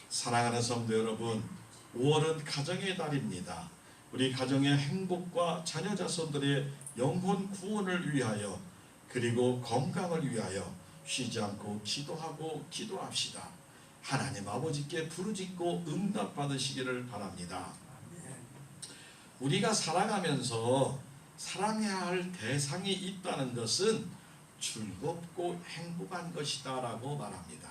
사랑하는 성도 여러분, 5월은 가정의 달입니다. 우리 가정의 행복과 자녀 자손들의 영혼 구원을 위하여 그리고 건강을 위하여 쉬지 않고 기도하고 기도합시다. 하나님 아버지께 부르짖고 응답받으시기를 바랍니다. 우리가 살아가면서 사랑해야 할 대상이 있다는 것은 즐겁고 행복한 것이다 라고 말합니다.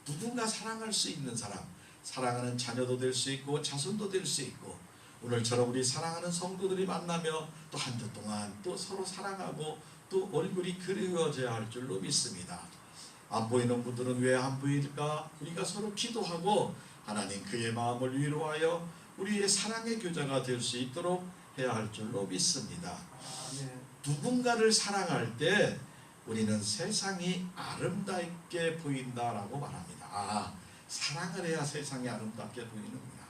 누군가 사랑할 수 있는 사람, 사랑하는 자녀도 될 수 있고 자손도 될 수 있고, 오늘처럼 우리 사랑하는 성도들이 만나며 또 한 주 동안 또 서로 사랑하고 또 얼굴이 그리워져야 할 줄로 믿습니다. 안 보이는 분들은 왜 안 보일까? 우리가 서로 기도하고 하나님 그의 마음을 위로하여 우리의 사랑의 교자가 될 수 있도록 해야 할 줄로 믿습니다. 누군가를 사랑할 때 우리는 세상이 아름답게 보인다라고 말합니다. 사랑을 해야 세상이 아름답게 보이는구나.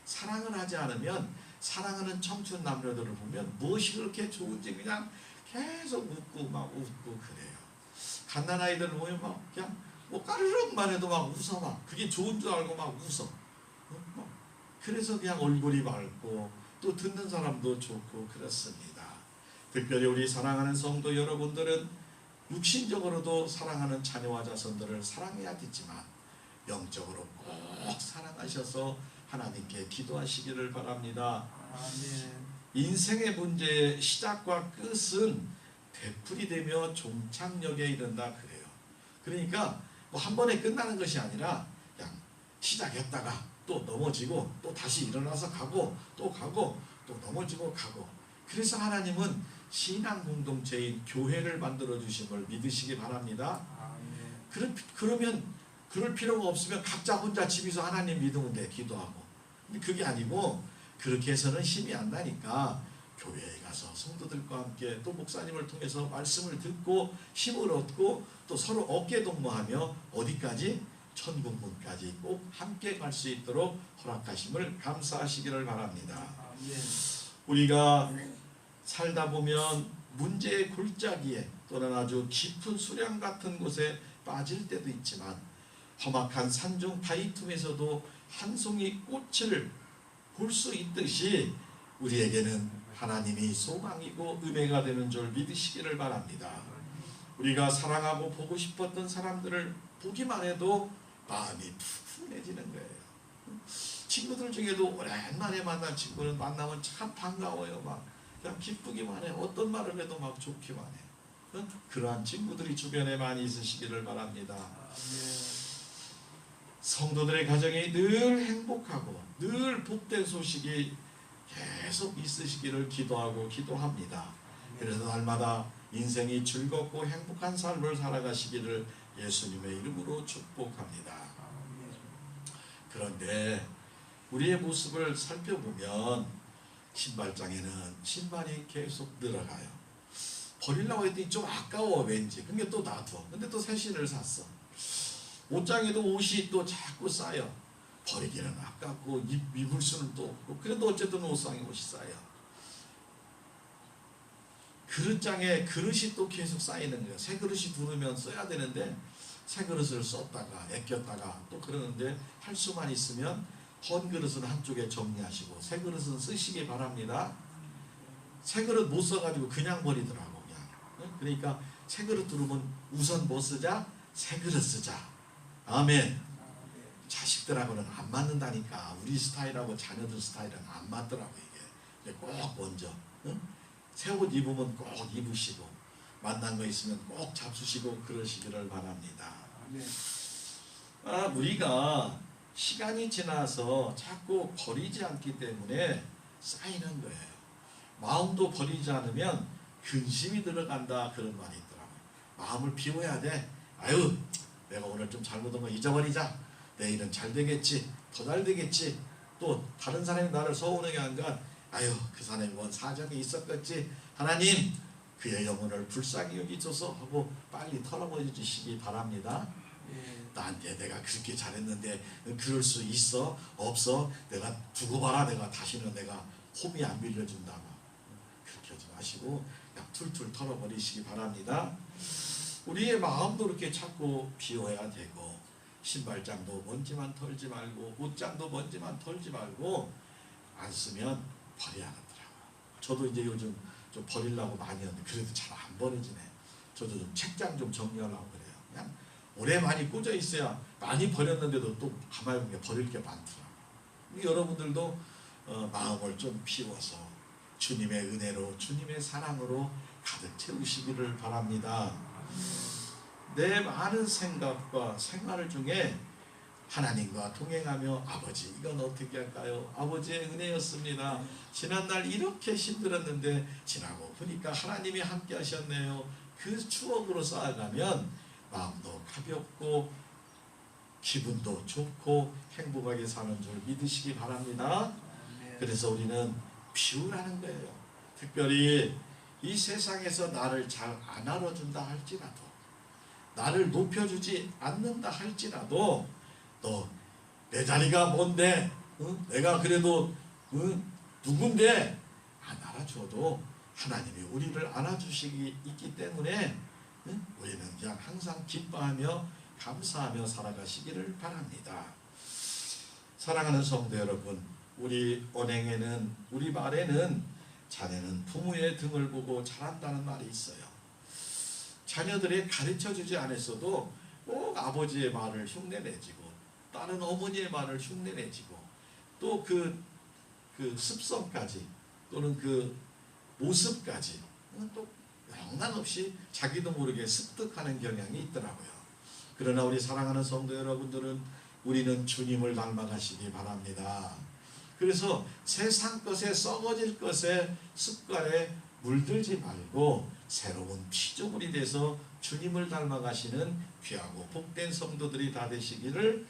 사랑을 하지 않으면, 사랑하는 청춘 남녀들을 보면 무엇이 그렇게 좋은지 그냥 계속 웃고 막 웃고 그래요. 갓난아이들 보면 막 그냥 뭐 까르륵만 해도 막 웃어, 막 그게 좋은 줄 알고 막 웃어. 그래서 그냥 얼굴이 맑고 또 듣는 사람도 좋고 그렇습니다. 특별히 우리 사랑하는 성도 여러분들은 육신적으로도 사랑하는 자녀와 자손들을 사랑해야겠지만 영적으로 꼭 사랑하셔서 하나님께 기도하시기를 바랍니다. 아멘. 인생의 문제의 시작과 끝은 되풀이되며 종착역에 이른다 그래요. 그러니까 뭐 한 번에 끝나는 것이 아니라 그냥 시작했다가 또 넘어지고 또 다시 일어나서 가고 또 가고 또 넘어지고 가고. 그래서 하나님은 신앙 공동체인 교회를 만들어 주심을 믿으시기 바랍니다. 아멘. 그러면 그럴 필요가 없으면 각자 혼자 집에서 하나님 믿으면 돼, 기도하고. 근데 그게 아니고 그렇게 해서는 힘이 안 나니까 교회에 가서 성도들과 함께 또 목사님을 통해서 말씀을 듣고 힘을 얻고 또 서로 어깨 동무하며 어디까지? 천국문까지 꼭 함께 갈 수 있도록 허락하심을 감사하시기를 바랍니다. 아멘. 우리가 살다 보면 문제의 골짜기에 또는 아주 깊은 수량 같은 곳에 빠질 때도 있지만 험악한 산중 바위 틈에서도 한 송이 꽃을 볼 수 있듯이 우리에게는 하나님이 소망이고 은혜가 되는 줄 믿으시기를 바랍니다. 우리가 사랑하고 보고 싶었던 사람들을 보기만 해도 마음이 푸근해지는 거예요. 친구들 중에도 오랜만에 만난 친구는 만나면 참 반가워요. 막 그냥 기쁘기만 해. 어떤 말을 해도 막 좋기만 해. 그러한 친구들이 주변에 많이 있으시기를 바랍니다. 성도들의 가정이 늘 행복하고 늘 복된 소식이 계속 있으시기를 기도하고 기도합니다. 그래서 날마다 인생이 즐겁고 행복한 삶을 살아가시기를 예수님의 이름으로 축복합니다. 그런데 우리의 모습을 살펴보면 신발장에는 신발이 계속 늘어가요. 버리려고 했더니 좀 아까워 왠지. 근데 또 놔둬. 근데 또 새 신을 샀어. 옷장에도 옷이 또 자꾸 쌓여. 버리기는 아깝고 입을 수는 또 없고. 그래도 어쨌든 옷상에 옷이 쌓여. 그릇장에 그릇이 또 계속 쌓이는 거예요. 새 그릇이 부르면 써야 되는데 새 그릇을 썼다가 아꼈다가 또 그러는데 할 수만 있으면 헌 그릇은 한쪽에 정리하시고 새 그릇은 쓰시기 바랍니다. 새 그릇 못 써가지고 그냥 버리더라고. 그냥. 그러니까 새 그릇 들으면 우선 뭐 쓰자? 새 그릇 쓰자. 아멘. 자식들하고는 안 맞는다니까. 우리 스타일하고 자녀들 스타일은 안 맞더라고 이게. 꼭 먼저 새 옷 입으면 꼭 입으시고 만난 거 있으면 꼭 잡수시고 그러시기를 바랍니다. 우리가 시간이 지나서 자꾸 버리지 않기 때문에 쌓이는 거예요. 마음도 버리지 않으면 근심이 들어간다 그런 말이 있더라고요. 마음을 비워야 돼. 아유 내가 오늘 좀 잘못한 거 잊어버리자. 내일은 잘 되겠지. 더 잘 되겠지. 또 다른 사람이 나를 서운하게 한 건 아유 그 사람이 뭔 사정이 있었겠지. 하나님 그의 영혼을 불쌍히 여기소서 하고 빨리 털어버려 주시기 바랍니다. 나한테 내가 그렇게 잘했는데 그럴 수 있어? 없어? 내가 두고 봐라. 내가 다시는 내가 홈이 안 빌려준다. 그렇게 하지 마시고 그냥 툴툴 털어버리시기 바랍니다. 우리의 마음도 이렇게 자꾸 비워야 되고 신발장도 먼지만 털지 말고 옷장도 먼지만 털지 말고 안 쓰면 버려야겠더라고요. 저도 이제 요즘 좀 버리려고 많이 하는데 그래도 잘 안 버려지네. 저도 좀 책장 좀 정리하려고 그래요. 그냥 오래 많이 꽂아 있어야 많이 버렸는데도 또 가만히 보면 버릴 게 많더라고요. 여러분들도 마음을 좀 피워서 주님의 은혜로 주님의 사랑으로 가득 채우시기를 바랍니다. 내 많은 생각과 생활 중에 하나님과 동행하며 아버지 이건 어떻게 할까요? 아버지의 은혜였습니다. 지난날 이렇게 힘들었는데 지나고 보니까 하나님이 함께 하셨네요. 그 추억으로 쌓아가면 마음도 가볍고 기분도 좋고 행복하게 사는 줄 믿으시기 바랍니다. 그래서 우리는 비유라는 거예요. 특별히 이 세상에서 나를 잘 안 알아준다 할지라도 나를 높여주지 않는다 할지라도 너 내 자리가 뭔데 내가 그래도 누군데 안 알아줘도 하나님이 우리를 안아주시기 있기 때문에 우리는 그냥 항상 기뻐하며 감사하며 살아가시기를 바랍니다. 사랑하는 성도 여러분, 우리 언행에는 우리 말에는 자녀는 부모의 등을 보고 자란다는 말이 있어요. 자녀들이 가르쳐주지 않았어도 꼭 아버지의 말을 흉내내지고 다른 어머니의 말을 흉내내지고 또 그 습성까지 또는 그 모습까지 또 영락없이 자기도 모르게 습득하는 경향이 있더라고요. 그러나 우리 사랑하는 성도 여러분들은 우리는 주님을 닮아가시기 바랍니다. 그래서 세상 것에 썩어질 것에 습관에 물들지 말고 새로운 피조물이 돼서 주님을 닮아가시는 귀하고 복된 성도들이 다 되시기를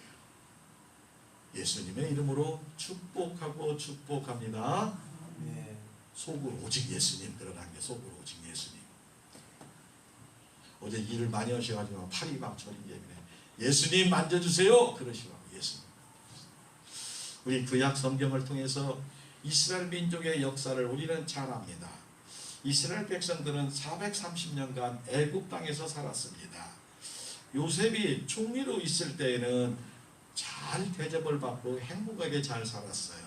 예수님의 이름으로 축복하고 축복합니다. 네. 속으로 오직 예수님 들어간 게 속으로 오직 예수님. 어제 일을 많이 하셔가지고 팔이 막 저린 게 그래. 예수님 만져주세요 그러시라고. 예수님. 우리 구약 성경을 통해서 이스라엘 민족의 역사를 우리는 잘 압니다. 이스라엘 백성들은 430년간 애굽 땅에서 살았습니다. 요셉이 총리로 있을 때에는 잘 대접을 받고 행복하게 잘 살았어요.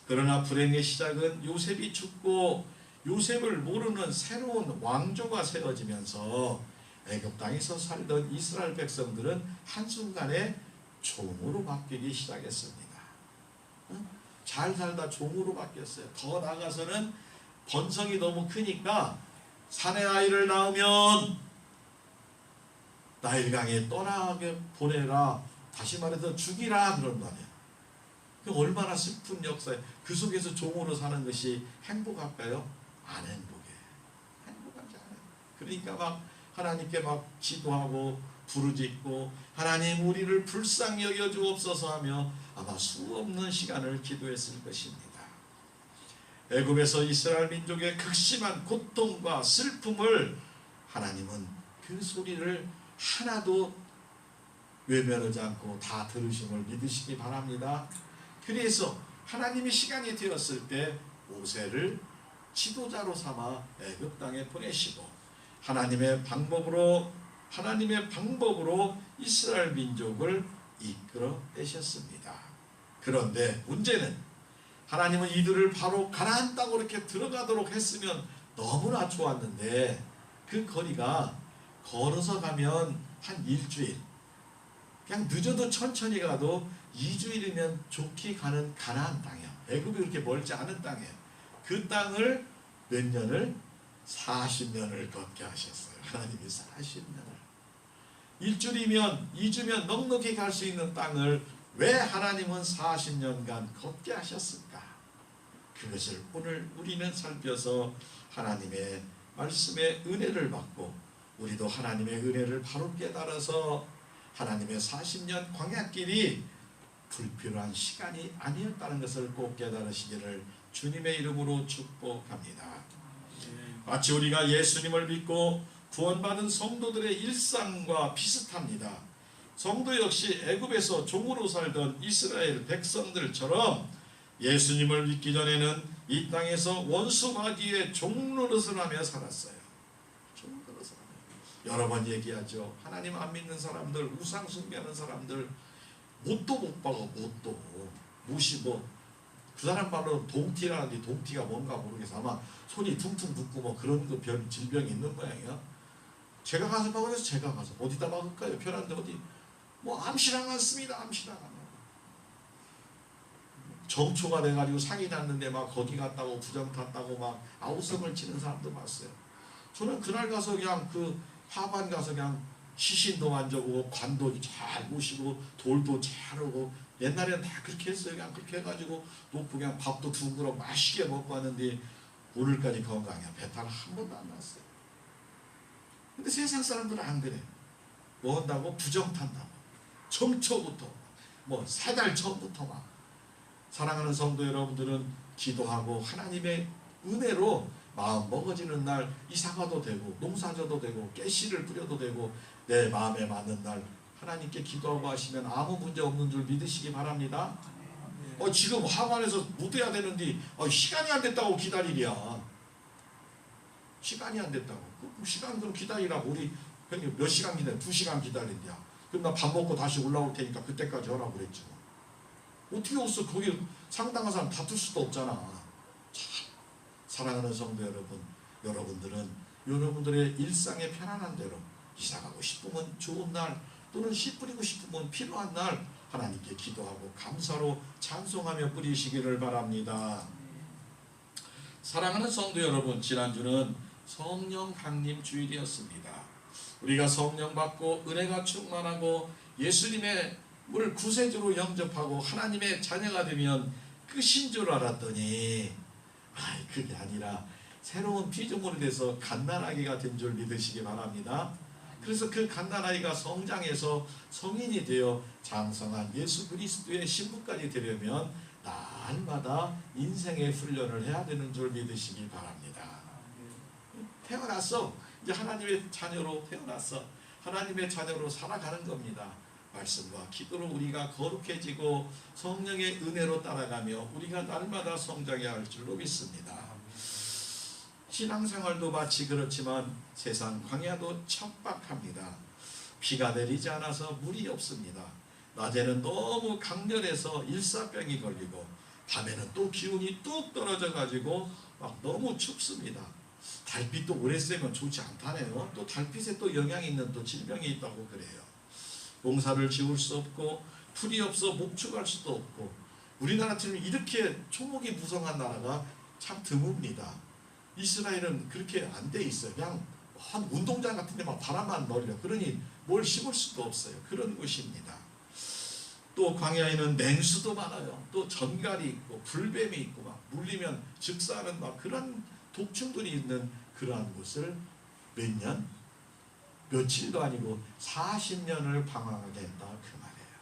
그러나 불행의 시작은 요셉이 죽고 요셉을 모르는 새로운 왕조가 세워지면서 애굽 땅에서 살던 이스라엘 백성들은 한순간에 종으로 바뀌기 시작했습니다. 잘 살다 종으로 바뀌었어요. 더 나아가서는 번성이 너무 크니까 사내 아이를 낳으면 나일강에 떠나게 보내라, 다시 말해서 죽이라 그런 말이에요. 그 얼마나 슬픈 역사예요. 그 속에서 종으로 사는 것이 행복할까요? 안 행복해. 행복하지 않아요. 그러니까 막 하나님께 막 기도하고 부르짖고 하나님 우리를 불쌍히 여겨 주옵소서 하며 아마 수없는 시간을 기도했을 것입니다. 애굽에서 이스라엘 민족의 극심한 고통과 슬픔을 하나님은 그 소리를 하나도 외면하지 않고 다 들으심을 믿으시기 바랍니다. 그래서 하나님이 시간이 되었을 때 모세를 지도자로 삼아 애굽 땅에 보내시고 하나님의 방법으로 이스라엘 민족을 이끌어내셨습니다. 그런데 문제는 하나님은 이들을 바로 가나안 땅으로 이렇게 들어가도록 했으면 너무나 좋았는데 그 거리가 걸어서 가면 한 일주일, 그냥 늦어도 천천히 가도 2주일이면 좋게 가는 가나안 땅이야. 애굽이 그렇게 멀지 않은 땅이에요. 그 땅을 몇 년을? 40년을 걷게 하셨어요. 하나님이 40년을. 일주일이면 2주면 넉넉히 갈 수 있는 땅을 왜 하나님은 40년간 걷게 하셨을까? 그것을 오늘 우리는 살펴서 하나님의 말씀의 은혜를 받고 우리도 하나님의 은혜를 바로 깨달아서 하나님의 40년 광야길이 불필요한 시간이 아니었다는 것을 꼭 깨달으시기를 주님의 이름으로 축복합니다. 마치 우리가 예수님을 믿고 구원받은 성도들의 일상과 비슷합니다. 성도 역시 애굽에서 종으로 살던 이스라엘 백성들처럼 예수님을 믿기 전에는 이 땅에서 원수 마귀의 종노릇을 하며 살았어요. 종노릇을 하며. 여러 번 얘기하죠. 하나님 안 믿는 사람들, 우상 숭배하는 사람들 못도 못 박아. 못도 못이 그 사람 말로 동티라는데 동티가 뭔가 모르겠어. 아마 손이 퉁퉁 붓고 뭐 그런 그 질병이 있는 모양이야. 제가 가서 막으래서 제가 가서 어디다 막을까요? 편한데 어디 암시랑 않습니다. 암시랑 안 하고 정초가 돼가지고 상이 났는데 막 거기 갔다고 부정 탔다고 막 아우성을 치는 사람도 봤어요. 저는 그날 가서 그냥 그 하반 가서 그냥 시신도 만져보고 관도 잘 모시고 돌도 잘 오고 옛날에는 다 그렇게 했어요. 그냥 그렇게 해가지고 놓고 그냥 밥도 두 그릇 맛있게 먹고 왔는데 오늘까지 건강이야. 배탈 한 번도 안 났어요. 근데 세상 사람들은 안 그래. 뭐 한다고? 부정 탄다고. 정초부터 4달 전부터 막. 사랑하는 성도 여러분들은 기도하고 하나님의 은혜로 마음 먹어지는 날 이사가도 되고 농사져도 되고 깨씨를 뿌려도 되고 내 마음에 맞는 날 하나님께 기도하고 하시면 아무 문제 없는 줄 믿으시기 바랍니다. 지금 하관에서 묻어야 되는데 시간이 안 됐다고 기다리랴. 시간이 안 됐다고. 그 시간 그럼 기다리라고. 우리 형님 몇 시간 기다려? 2시간 기다린다. 그럼 나 밥 먹고 다시 올라올 테니까 그때까지 하라고 그랬죠. 어떻게 없어? 거기 상당한 사람 다툴 수도 없잖아. 참, 사랑하는 성도 여러분, 여러분들은 여러분들의 일상의 편안한 대로 이사가고 싶으면 좋은 날 또는 씨 뿌리고 싶으면 필요한 날 하나님께 기도하고 감사로 찬송하며 뿌리시기를 바랍니다. 사랑하는 성도 여러분, 지난주는 성령 강림 주일이었습니다. 우리가 성령 받고 은혜가 충만하고 예수님의 을 구세주로 영접하고 하나님의 자녀가 되면 끝인 줄 알았더니 그게 아니라 새로운 피조물이 돼서 갓난아기가 된 줄 믿으시기 바랍니다. 그래서 그 갓난아이가 성장해서 성인이 되어 장성한 예수 그리스도의 신부까지 되려면 날마다 인생의 훈련을 해야 되는 줄 믿으시기 바랍니다. 태어났어. 이제 하나님의 자녀로 태어났어. 하나님의 자녀로 살아가는 겁니다. 말씀과 기도로 우리가 거룩해지고 성령의 은혜로 따라가며 우리가 날마다 성장해야 할 줄로 믿습니다. 신앙생활도 마치 그렇지만 세상 광야도 척박합니다. 비가 내리지 않아서 물이 없습니다. 낮에는 너무 강렬해서 일사병이 걸리고 밤에는 또 기온이 뚝 떨어져 가지고 막 너무 춥습니다. 달빛도 오래 쐬면 좋지 않다네요. 또 달빛에 또 영향이 있는 또 질병이 있다고 그래요. 농사를 지을 수 없고 풀이 없어 목축할 수도 없고 우리나라처럼 이렇게 초목이 무성한 나라가 참 드뭅니다. 이스라엘은 그렇게 안 돼 있어요. 그냥 한 운동장 같은 데 막 바람만 넣으려 그러니 뭘 심을 수도 없어요. 그런 곳입니다. 또 광야에는 맹수도 많아요. 또 전갈이 있고 불뱀이 있고 막 물리면 즉사하는 막 그런 독충들이 있는 그러한 곳을 몇 년? 며칠도 아니고 40년을 방황하게 했다 그 말이에요.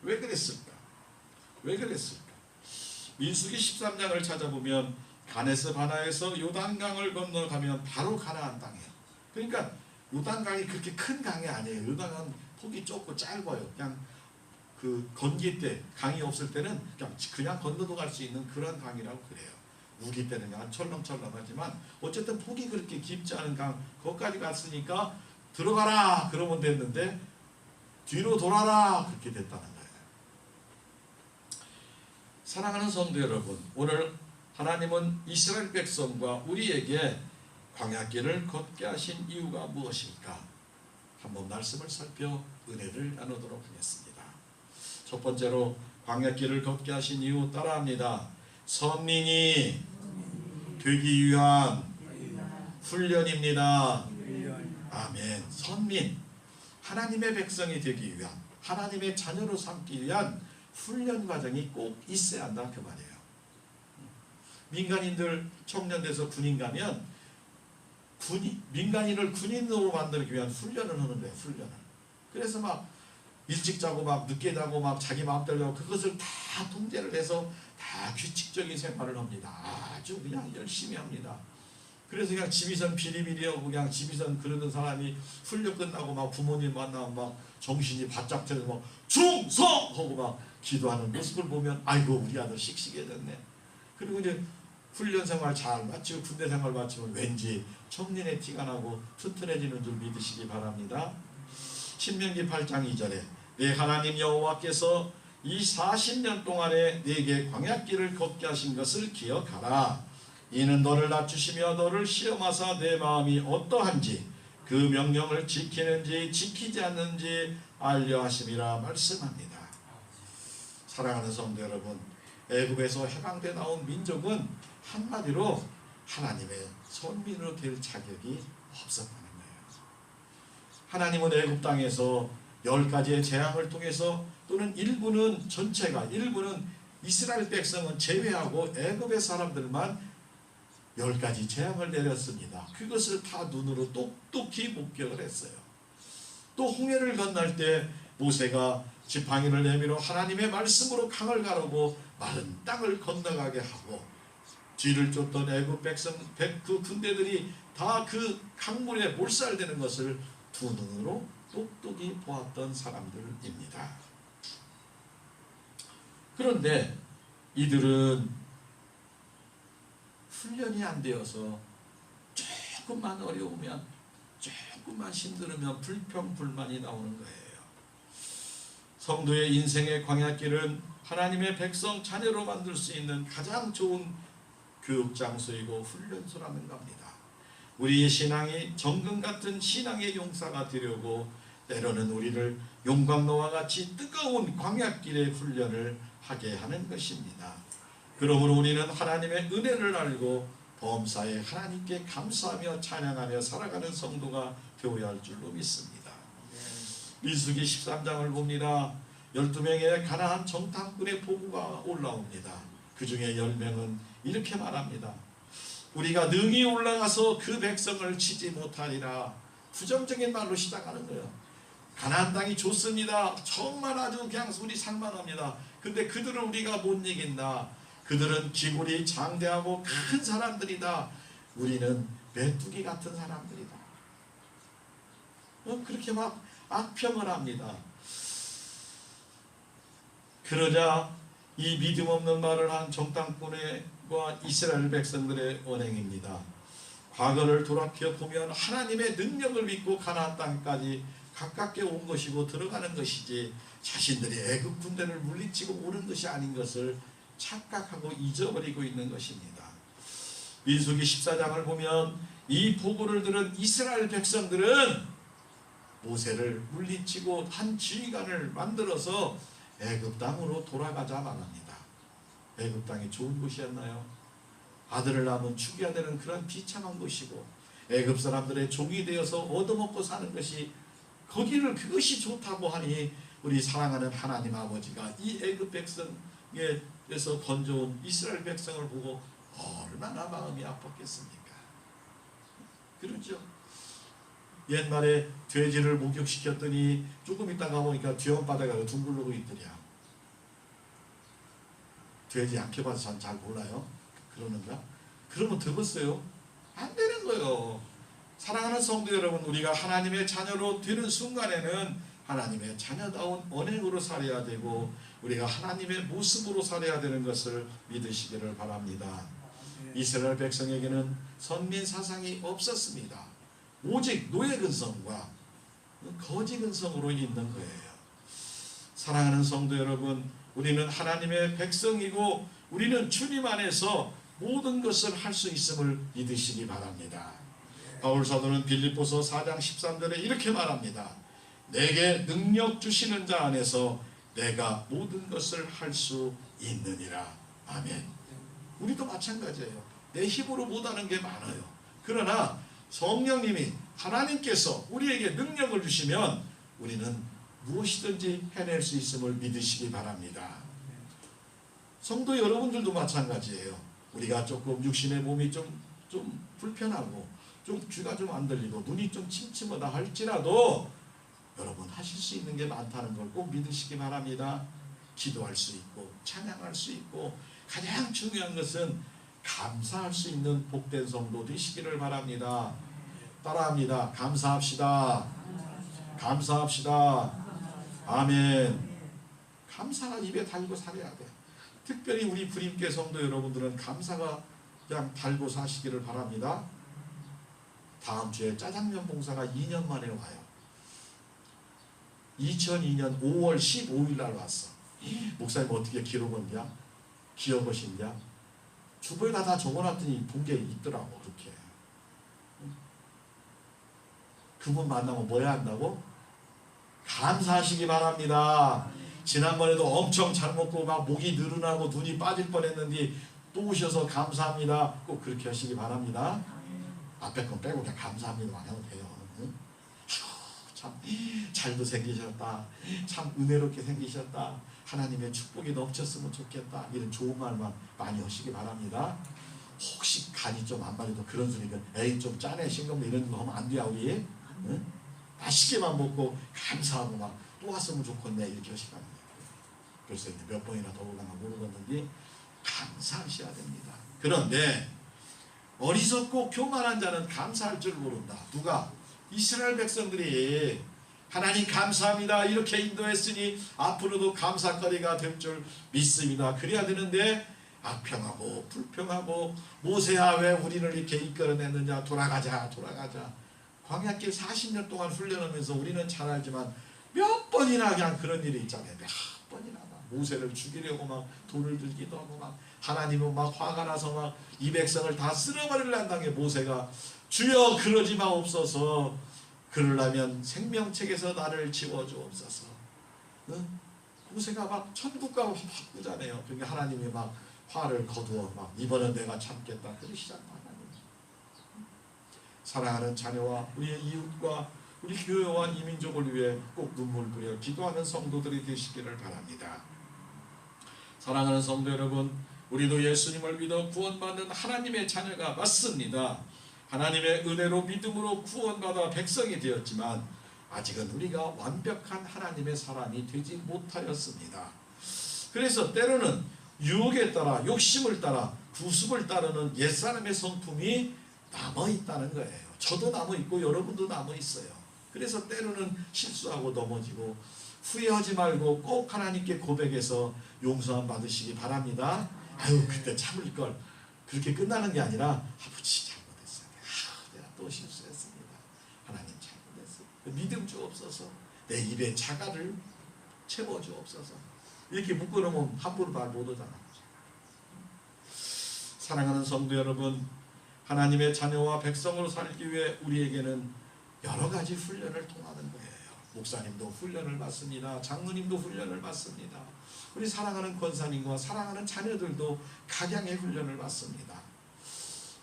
왜 그랬을까? 왜 그랬을까? 민수기 13장을 찾아보면 가네스 바나에서 요단강을 건너가면 바로 가나안 땅이에요. 그러니까 요단강이 그렇게 큰 강이 아니에요. 요단강은 폭이 좁고 짧아요. 그냥 그 건기 때 강이 없을 때는 그냥 건너도 갈 수 있는 그런 강이라고 그래요. 우기 때는 그냥 철렁철렁하지만 어쨌든 폭이 그렇게 깊지 않은 강 거기까지 갔으니까 들어가라 그러면 됐는데 뒤로 돌아라 그렇게 됐다는 거예요. 사랑하는 성도 여러분, 오늘 하나님은 이스라엘 백성과 우리에게 광야길을 걷게 하신 이유가 무엇일까? 한번 말씀을 살펴 은혜를 나누도록 하겠습니다. 첫 번째로 광야길을 걷게 하신 이유 따라합니다. 선민이 되기 위한 훈련입니다. 아멘. 선민, 하나님의 백성이 되기 위한, 하나님의 자녀로 삼기 위한 훈련 과정이 꼭 있어야 한다 그 말이에요. 민간인들 청년돼서 군인 가면 민간인을 군인으로 만들기 위한 훈련을 하는 거예요. 훈련을. 그래서 막 일찍 자고 막 늦게 자고 막 자기 마음대로 하고 그것을 다 통제를 해서 다 규칙적인 생활을 합니다. 아주 그냥 열심히 합니다. 그래서 그냥 지휘선 비리비리하고 그냥 지휘선 그러는 사람이 훈련 끝나고 막 부모님 만나면 막 정신이 바짝 차려서 막 충성하고 막 기도하는 모습을 보면 아이고 우리 아들 씩씩해졌네. 그리고 이제 훈련 생활 잘 마치고 군대 생활 마치면 왠지 청년의 티가 나고 튼튼해지는 줄 믿으시기 바랍니다. 신명기 8장 2절에 내 하나님 여호와께서 이 40년 동안에 네게 광야길을 걷게 하신 것을 기억하라. 이는 너를 낮추시며 너를 시험하사 내 마음이 어떠한지 그 명령을 지키는지 지키지 않는지 알려 하심이라 말씀합니다. 사랑하는 성도 여러분, 애굽에서 해방돼 나온 민족은 한마디로 하나님의 선민으로 될 자격이 없었다는 거예요. 하나님은 애굽 땅에서 10가지의 재앙을 통해서 또는 일부는 전체가 일부는 이스라엘 백성은 제외하고 애굽의 사람들만 10가지 재앙을 내렸습니다. 그것을 다 눈으로 똑똑히 목격을 했어요. 또 홍해를 건널 때 모세가 지팡이를 내밀어 하나님의 말씀으로 강을 가르고 마른 땅을 건너가게 하고 뒤를 쫓던 애굽 백성 그 군대들이 다 그 강물에 몰살되는 것을 두 눈으로 똑똑히 보았던 사람들입니다. 그런데 이들은 훈련이 안 되어서 조금만 어려우면 조금만 힘들으면 불평불만이 나오는 거예요. 성도의 인생의 광야길은 하나님의 백성 자녀로 만들 수 있는 가장 좋은 교육 장소이고 훈련소라는 겁니다. 우리의 신앙이 정금 같은 신앙의 용사가 되려고 때로는 우리를 용광로와 같이 뜨거운 광야길의 훈련을 하게 하는 것입니다. 그러므로 우리는 하나님의 은혜를 알고 범사에 하나님께 감사하며 찬양하며 살아가는 성도가 되어야 할 줄로 믿습니다. 민수기 13장을 봅니다. 12명의 가나안 정탐꾼의 보고가 올라옵니다. 그 중에 10명은 이렇게 말합니다. 우리가 능히 올라가서 그 백성을 치지 못하리라. 부정적인 말로 시작하는 거예요. 가나안 땅이 좋습니다. 정말 아주 그냥 우리 살만합니다. 근데 그들은 우리가 못 이긴다. 그들은 기골이 장대하고 큰 사람들이다. 우리는 메뚜기 같은 사람들이다. 그렇게 막 악평을 합니다. 그러자 이 믿음 없는 말을 한 정탐꾼과 이스라엘 백성들의 언행입니다. 과거를 돌이켜 보면 하나님의 능력을 믿고 가나안 땅까지 가깝게 온 것이고 들어가는 것이지 자신들이 애굽 군대를 물리치고 오는 것이 아닌 것을 착각하고 잊어버리고 있는 것입니다. 민수기 14장을 보면 이 보고를 들은 이스라엘 백성들은 모세를 물리치고 한 지휘관을 만들어서 애굽 땅으로 돌아가자 말합니다. 애굽 땅이 좋은 곳이었나요? 아들을 낳으면 죽여야 되는 그런 비참한 곳이고 애굽 사람들의 종이 되어서 얻어먹고 사는 것이 거기를 그것이 좋다고 하니 우리 사랑하는 하나님 아버지가 이 애굽 백성에서 건져온 이스라엘 백성을 보고 얼마나 마음이 아팠겠습니까? 그렇죠? 옛날에 돼지를 목욕시켰더니 조금 있다가 보니까 뒤원바닥에 둥글르고 있더랴. 돼지 약해 봐서 잘 몰라요? 그러는가? 그러면 들었어요? 안 되는 거예요. 사랑하는 성도 여러분, 우리가 하나님의 자녀로 되는 순간에는 하나님의 자녀다운 언행으로 살아야 되고 우리가 하나님의 모습으로 살아야 되는 것을 믿으시기를 바랍니다. 이스라엘 백성에게는 선민 사상이 없었습니다. 오직 노예 근성과 거지 근성으로 있는 거예요. 사랑하는 성도 여러분, 우리는 하나님의 백성이고 우리는 주님 안에서 모든 것을 할 수 있음을 믿으시기 바랍니다. 바울 사도는 빌립보서 4장 13절에 이렇게 말합니다. 내게 능력 주시는 자 안에서 내가 모든 것을 할 수 있느니라. 아멘. 우리도 마찬가지예요. 내 힘으로 못하는 게 많아요. 그러나 성령님이 하나님께서 우리에게 능력을 주시면 우리는 무엇이든지 해낼 수 있음을 믿으시기 바랍니다. 성도 여러분들도 마찬가지예요. 우리가 조금 육신의 몸이 좀 불편하고 좀 귀가 좀 안 들리고 눈이 좀 침침하다 할지라도 여러분 하실 수 있는 게 많다는 걸 꼭 믿으시기 바랍니다. 기도할 수 있고 찬양할 수 있고 가장 중요한 것은 감사할 수 있는 복된 성도 되시기를 바랍니다. 따라합니다. 감사합시다. 감사합시다. 아멘. 감사가 입에 달고 살아야 돼. 특별히 우리 불임계 성도 여러분들은 감사가 그냥 달고 사시기를 바랍니다. 다음 주에 짜장면 봉사가 2년 만에 와요. 2002년 5월 15일 날 왔어. 목사님 어떻게 기록했냐? 기억하셨냐? 주보에다 다 적어놨더니 본 게 있더라고. 그렇게. 그분 만나면 뭐 해야 한다고? 감사하시기 바랍니다. 지난번에도 엄청 잘 먹고 막 목이 늘어나고 눈이 빠질 뻔했는데 또 오셔서 감사합니다. 꼭 그렇게 하시기 바랍니다. 앞에 건 빼고 그냥 감사합니다만 해도 돼요. 응? 참 잘도 생기셨다. 참 은혜롭게 생기셨다. 하나님의 축복이 넘쳤으면 좋겠다. 이런 좋은 말만 많이 하시기 바랍니다. 혹시 간이 좀 안 맞아도 그런 소리가 에이 좀 짜네 싱겁네 이런 거 하면 안 돼요. 우리 응? 맛있게만 먹고 감사하고 막 또 왔으면 좋겠네 이렇게 하시기 바랍니다. 그래서 이제 몇 번이나 더 올라가 모르겠는데 감사하셔야 됩니다. 그런데 어리석고 교만한 자는 감사할 줄 모른다. 누가? 이스라엘 백성들이 하나님 감사합니다 이렇게 인도했으니 앞으로도 감사거리가 될 줄 믿습니다. 그래야 되는데 악평하고 불평하고 모세야 왜 우리를 이렇게 이끌어냈느냐 돌아가자 광야길 40년 동안 훈련하면서 우리는 잘 알지만 몇 번이나 그냥 그런 일이 있잖아요. 몇 번이나 막 모세를 죽이려고 막 돌을 들기도 하고 막 하나님은 막 화가 나서 막 이 백성을 다 쓸어버리려 한다는 게 모세가 주여 그러지 마옵소서 그러려면 생명책에서 나를 지워주옵소서. 응? 모세가 막 천국과 바꾸잖아요. 그러니까 하나님이 막 화를 거두어 막 이번엔 내가 참겠다 그러시잖아요. 하나님. 사랑하는 자녀와 우리의 이웃과 우리 교회와 이민족을 위해 꼭 눈물 뿌려 기도하는 성도들이 되시기를 바랍니다. 사랑하는 성도 여러분, 우리도 예수님을 믿어 구원받는 하나님의 자녀가 맞습니다. 하나님의 은혜로 믿음으로 구원받아 백성이 되었지만 아직은 우리가 완벽한 하나님의 사람이 되지 못하였습니다. 그래서 때로는 유혹에 따라 욕심을 따라 구습을 따르는 옛사람의 성품이 남아있다는 거예요. 저도 남아있고 여러분도 남아있어요. 그래서 때로는 실수하고 넘어지고 후회하지 말고 꼭 하나님께 고백해서 용서함 받으시기 바랍니다. 아유 그때 참을걸 그렇게 끝나는 게 아니라 아버지 잘못했어요. 내가 또 실수했습니다. 하나님 잘못했어요. 믿음 주옵소서. 내 입에 자갈을 채워주옵소서. 이렇게 묶어놓으면 함부로 말 못하잖아. 사랑하는 성도 여러분, 하나님의 자녀와 백성으로 살기 위해 우리에게는 여러 가지 훈련을 통하는 거예요. 목사님도 훈련을 받습니다. 장로님도 훈련을 받습니다. 우리 사랑하는 권사님과 사랑하는 자녀들도 각양의 훈련을 받습니다.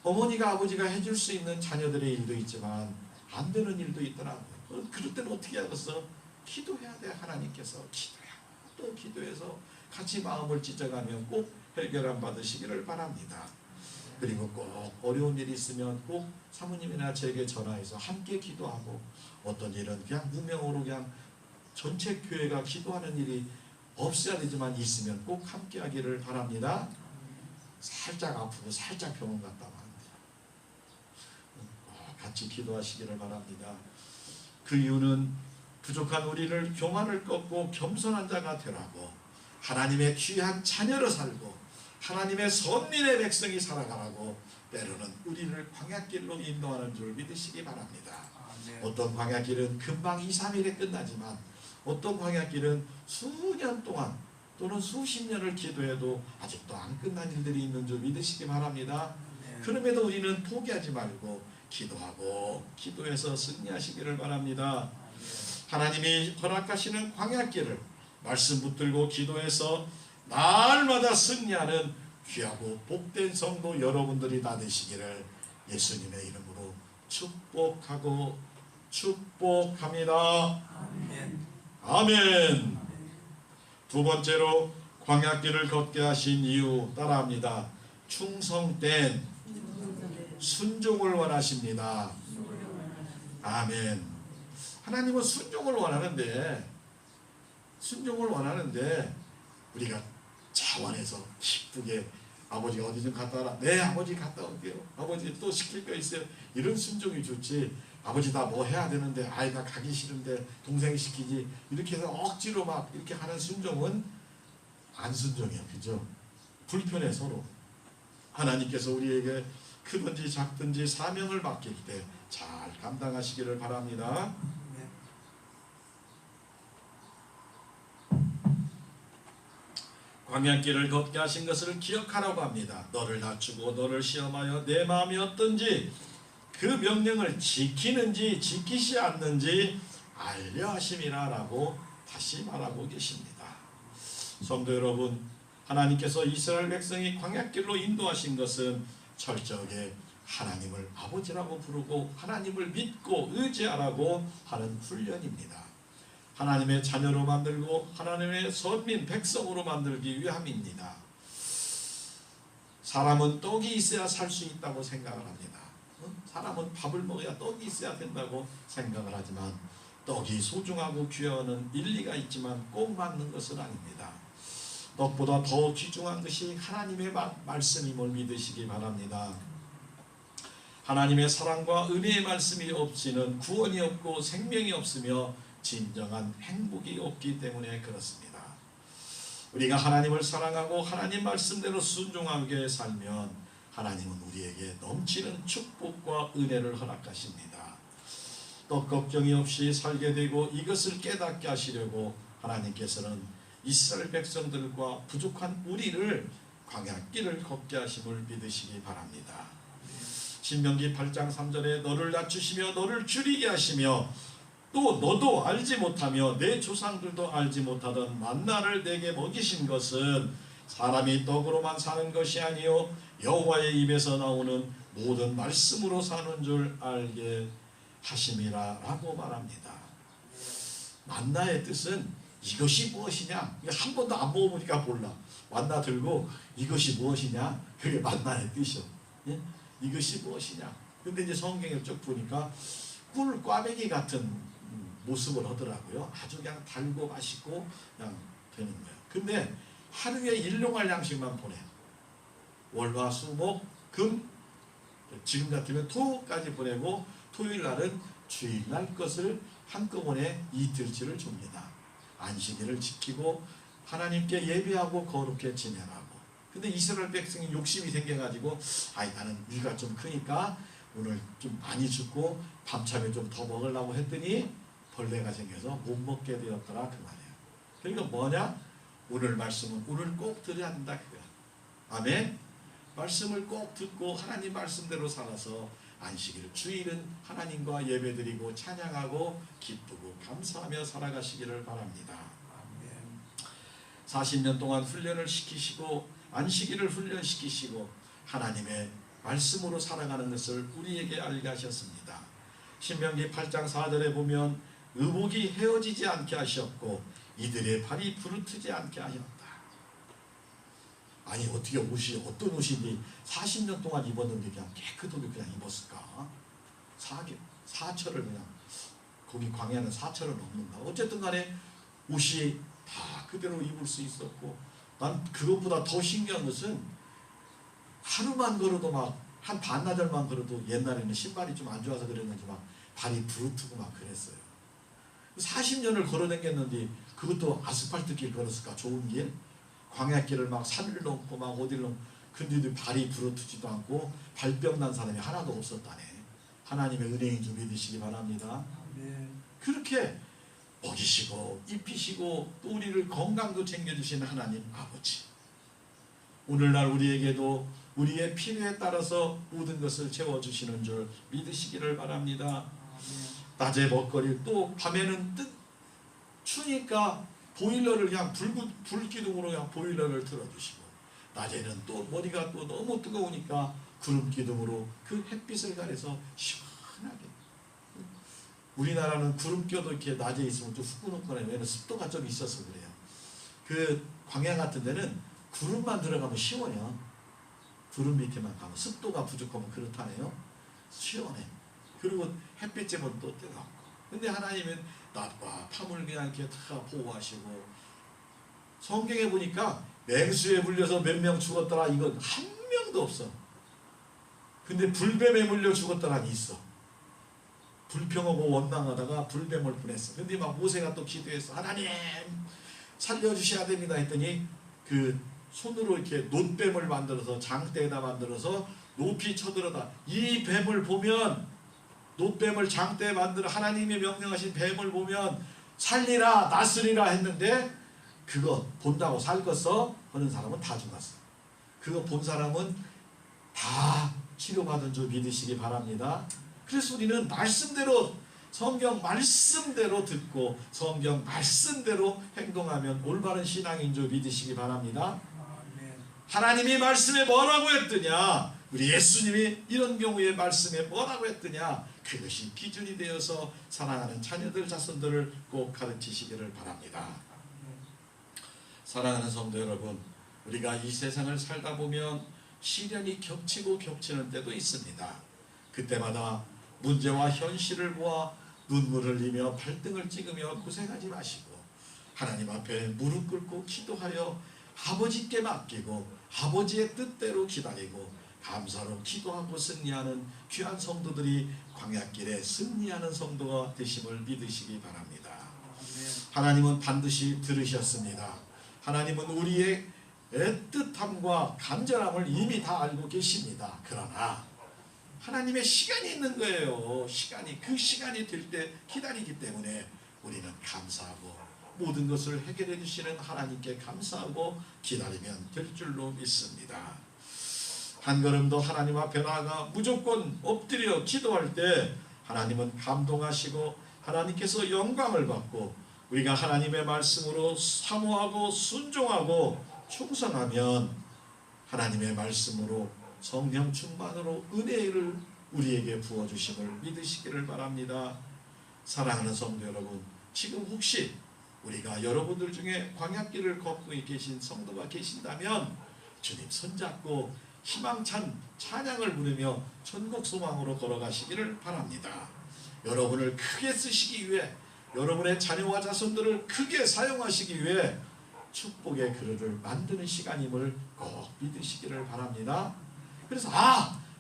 어머니가 아버지가 해줄 수 있는 자녀들의 일도 있지만 안 되는 일도 있더라고요. 그럴 때는 어떻게 하겠어? 기도해야 돼. 하나님께서 기도해야 또 기도해서 같이 마음을 찢어가며 꼭 해결함 받으시기를 바랍니다. 그리고 꼭 어려운 일이 있으면 꼭 사모님이나 제게 전화해서 함께 기도하고 어떤 일은 그냥 무명으로 그냥 전체 교회가 기도하는 일이 없어야 되지만 있으면 꼭 함께 하기를 바랍니다. 살짝 아프고 살짝 병원 갔다 와야 돼요. 같이 기도하시기를 바랍니다. 그 이유는 부족한 우리를 교만을 꺾고 겸손한 자가 되라고 하나님의 귀한 자녀로 살고 하나님의 선민의 백성이 살아가라고 때로는 우리를 광야길로 인도하는 줄 믿으시기 바랍니다. 어떤 광야길은 금방 2, 3일에 끝나지만 어떤 광야길은 수년 동안 또는 수십 년을 기도해도 아직도 안 끝난 일들이 있는 줄 믿으시기 바랍니다. 그럼에도 우리는 포기하지 말고 기도하고 기도해서 승리하시기를 바랍니다. 하나님이 허락하시는 광야길을 말씀 붙들고 기도해서 날마다 승리하는 귀하고 복된 성도 여러분들이 다 되시기를 예수님의 이름으로 축복하고 축복합니다. 아멘. 아멘. 두 번째로 광야길을 걷게 하신 이유 따라합니다. 충성된 순종을 원하십니다. 아멘. 하나님은 순종을 원하는데 우리가 자원해서 기쁘게 아버지 어디 좀 갔다 와라. 네 아버지 갔다 올게요. 아버지 또 시킬 거 있어요. 이런 순종이 좋지. 아버지 나 뭐 해야 되는데 아이가 가기 싫은데 동생이 시키지. 이렇게 해서 억지로 막 이렇게 하는 순종은 안 순종이야. 그죠? 불편해 서로. 하나님께서 우리에게 크든지 작든지 사명을 맡길 때 잘 감당하시기를 바랍니다. 광야길을 걷게 하신 것을 기억하라고 합니다. 너를 낮추고 너를 시험하여 내 마음이 어떤지 그 명령을 지키는지 지키지 않는지 알려 하심이라 라고 다시 말하고 계십니다. 성도 여러분, 하나님께서 이스라엘 백성이 광야길로 인도하신 것은 철저하게 하나님을 아버지라고 부르고 하나님을 믿고 의지하라고 하는 훈련입니다. 하나님의 자녀로 만들고 하나님의 선민 백성으로 만들기 위함입니다. 사람은 떡이 있어야 살 수 있다고 생각을 합니다. 사람은 밥을 먹어야 떡이 있어야 된다고 생각을 하지만 떡이 소중하고 귀하는 일리가 있지만 꼭 맞는 것은 아닙니다. 떡보다 더 귀중한 것이 하나님의 말씀임을 믿으시기 바랍니다. 하나님의 사랑과 은혜의 말씀이 없이는 구원이 없고 생명이 없으며 진정한 행복이 없기 때문에 그렇습니다. 우리가 하나님을 사랑하고 하나님 말씀대로 순종하게 살면 하나님은 우리에게 넘치는 축복과 은혜를 허락하십니다. 떡 걱정이 없이 살게 되고 이것을 깨닫게 하시려고 하나님께서는 이스라엘 백성들과 부족한 우리를 광야길을 걷게 하심을 믿으시기 바랍니다. 신명기 8장 3절에 너를 낮추시며 너를 줄이게 하시며 또 너도 알지 못하며 내 조상들도 알지 못하던 만나를 내게 먹이신 것은 사람이 떡으로만 사는 것이 아니요 여호와의 입에서 나오는 모든 말씀으로 사는 줄 알게 하심이라 라고 말합니다. 만나의 뜻은 이것이 무엇이냐? 한 번도 안 먹어보니까 몰라. 만나 들고 이것이 무엇이냐? 그게 만나의 뜻이요. 예? 이것이 무엇이냐? 근데 이제 성경에 쭉 보니까 꿀 꽈배기 같은 모습을 하더라고요. 아주 그냥 달고 맛있고 그냥 되는 거예요. 근데 하루에 일용할 양식만 보내. 월화 수목 금 지금 같으면 토까지 보내고 토요일 날은 주일날 것을 한꺼번에 이틀치를 줍니다. 안식일을 지키고 하나님께 예배하고 거룩해 지내라고. 근데 이스라엘 백성이 욕심이 생겨가지고 나는 위가 좀 크니까 오늘 좀 많이 줍고 밤참에 좀 더 먹으려고 했더니 벌레가 생겨서 못 먹게 되었더라 그 말이에요. 그러니까 뭐냐? 오늘 말씀은 오늘 꼭 들어야 한다 그거야. 아멘. 말씀을 꼭 듣고 하나님 말씀대로 살아서 안식일 주일은 하나님과 예배드리고 찬양하고 기쁘고 감사하며 살아가시기를 바랍니다. 40년 동안 훈련을 시키시고 안식일을 훈련시키시고 하나님의 말씀으로 살아가는 것을 우리에게 알게 하셨습니다. 신명기 8장 4절에 보면 의복이 헤어지지 않게 하셨고 이들의 발이 부르트지 않게 하셨다. 아니 어떻게 옷이 어떤 옷인지 40년 동안 입었는데 그냥 깨끗하게 그냥 입었을까? 사철을 그냥 거기 광야는 사철을 넘는다. 어쨌든 간에 옷이 다 그대로 입을 수 있었고 난 그것보다 더 신기한 것은 하루만 걸어도 막 한 반나절만 걸어도 옛날에는 신발이 좀 안 좋아서 그랬는지 막 발이 부르트고 막 그랬어요. 40년을 걸어다녔는데 그것도 아스팔트 길 걸었을까? 좋은 길? 광야길을 막 산을 넘고 막 어디를 넘고 근데도 발이 부르트지도 않고 발병 난 사람이 하나도 없었다네. 하나님의 은혜인 줄 믿으시기 바랍니다. 그렇게 먹이시고 입히시고 또 우리를 건강도 챙겨주시는 하나님 아버지, 오늘날 우리에게도 우리의 필요에 따라서 모든 것을 채워주시는 줄 믿으시기를 바랍니다. 낮에 먹거리 또 밤에는 추니까 보일러를 그냥 불기둥으로 그냥 보일러를 틀어주시고 낮에는 또 머리가 또 너무 뜨거우니까 구름기둥으로 그 햇빛을 가려서 시원하게. 우리나라는 구름껴도 이렇게 낮에 있으면 좀 후끈후끈해요. 왜냐면 습도가 좀 있어서 그래요. 그 광야 같은 데는 구름만 들어가면 시원해요. 구름 밑에만 가면 습도가 부족하면 그렇다네요. 시원해. 그리고 햇빛 쬐면 또 뜨겁고. 근데 하나님은 낮과 밤을 그냥 이렇게 다 보호하시고, 성경에 보니까 맹수에 물려서 몇 명 죽었더라 이건 한 명도 없어. 근데 불뱀에 물려 죽었더라니 있어. 불평하고 원망하다가 불뱀을 보냈어. 근데 막 모세가 또 기도했어. 하나님 살려주셔야 됩니다 했더니 그 손으로 이렇게 놋뱀을 만들어서 장대에다 만들어서 높이 쳐들어다. 이 뱀을 보면, 놋뱀을 장대에 만들어 하나님이 명령하신 뱀을 보면 살리라 낫으리라 했는데, 그거 본다고 살겠어? 하는 사람은 다 죽었어. 그거 본 사람은 다 치료받은 줄 믿으시기 바랍니다. 그래서 우리는 말씀대로, 성경 말씀대로 듣고 성경 말씀대로 행동하면 올바른 신앙인 줄 믿으시기 바랍니다. 아멘. 하나님이 말씀에 뭐라고 했더냐, 우리 예수님이 이런 경우에 말씀에 뭐라고 했더냐, 그것이 기준이 되어서 사랑하는 자녀들 자손들을 꼭 가르치시기를 바랍니다. 사랑하는 성도 여러분, 우리가 이 세상을 살다 보면 시련이 겹치고 겹치는 때도 있습니다. 그때마다 문제와 현실을 보아 눈물을 흘리며 발등을 찍으며 고생하지 마시고 하나님 앞에 무릎 꿇고 기도하여 아버지께 맡기고 아버지의 뜻대로 기다리고 감사로 기도하고 승리하는 귀한 성도들이 광야길에 승리하는 성도가 되심을 믿으시기 바랍니다. 하나님은 반드시 들으셨습니다. 하나님은 우리의 애틋함과 간절함을 이미 다 알고 계십니다. 그러나 하나님의 시간이 있는 거예요. 그 시간이 될 때 기다리기 때문에 우리는 감사하고 모든 것을 해결해 주시는 하나님께 감사하고 기다리면 될 줄로 믿습니다. 한 걸음 더 하나님 앞에 나아가 무조건 엎드려 기도할 때 하나님은 감동하시고 하나님께서 영광을 받고 우리가 하나님의 말씀으로 사모하고 순종하고 충성하면 하나님의 말씀으로 성령 충만으로 은혜를 우리에게 부어주심을 믿으시기를 바랍니다. 사랑하는 성도 여러분, 지금 혹시 우리가 여러분들 중에 광야길을 걷고 계신 성도가 계신다면 주님 손잡고 희망찬 찬양을 부르며 천국 소망으로 걸어가시기를 바랍니다. 여러분을 크게 쓰시기 위해, 여러분의 자녀와 자손들을 크게 사용하시기 위해 축복의 그릇을 만드는 시간임을 꼭 믿으시기를 바랍니다. 그래서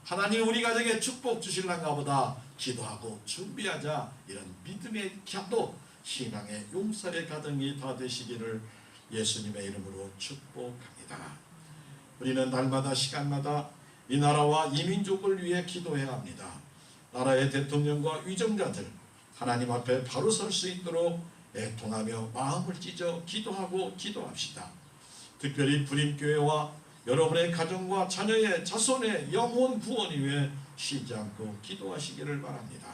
하나님 우리 가정에 축복 주실란가 보다 기도하고 준비하자, 이런 믿음의 기도, 신앙의 용살의 가정이 다 되시기를 예수님의 이름으로 축복합니다. 우리는 날마다 시간마다 이 나라와 이 민족을 위해 기도해야 합니다. 나라의 대통령과 위정자들 하나님 앞에 바로 설 수 있도록 애통하며 마음을 찢어 기도하고 기도합시다. 특별히 불임교회와 여러분의 가정과 자녀의 자손의 영혼 구원을 위해 쉬지 않고 기도하시기를 바랍니다.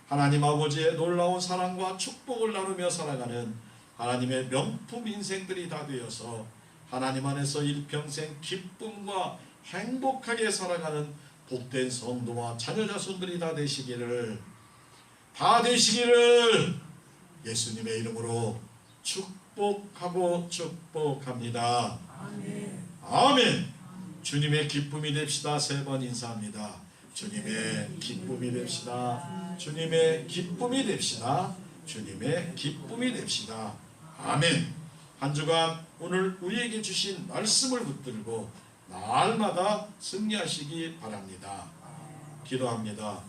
하나님 아버지의 놀라운 사랑과 축복을 나누며 살아가는 하나님의 명품 인생들이 다 되어서 하나님 안에서 일평생 기쁨과 행복하게 살아가는 복된 성도와 자녀 자손들이 다 되시기를 예수님의 이름으로 축복하고 축복합니다. 아멘. 주님의 기쁨이 됩시다. 3번 인사합니다. 주님의 기쁨이 됩시다. 주님의 기쁨이 됩시다. 주님의 기쁨이 됩시다. 아멘. 한 주간 오늘 우리에게 주신 말씀을 붙들고 날마다 승리하시기 바랍니다. 기도합니다.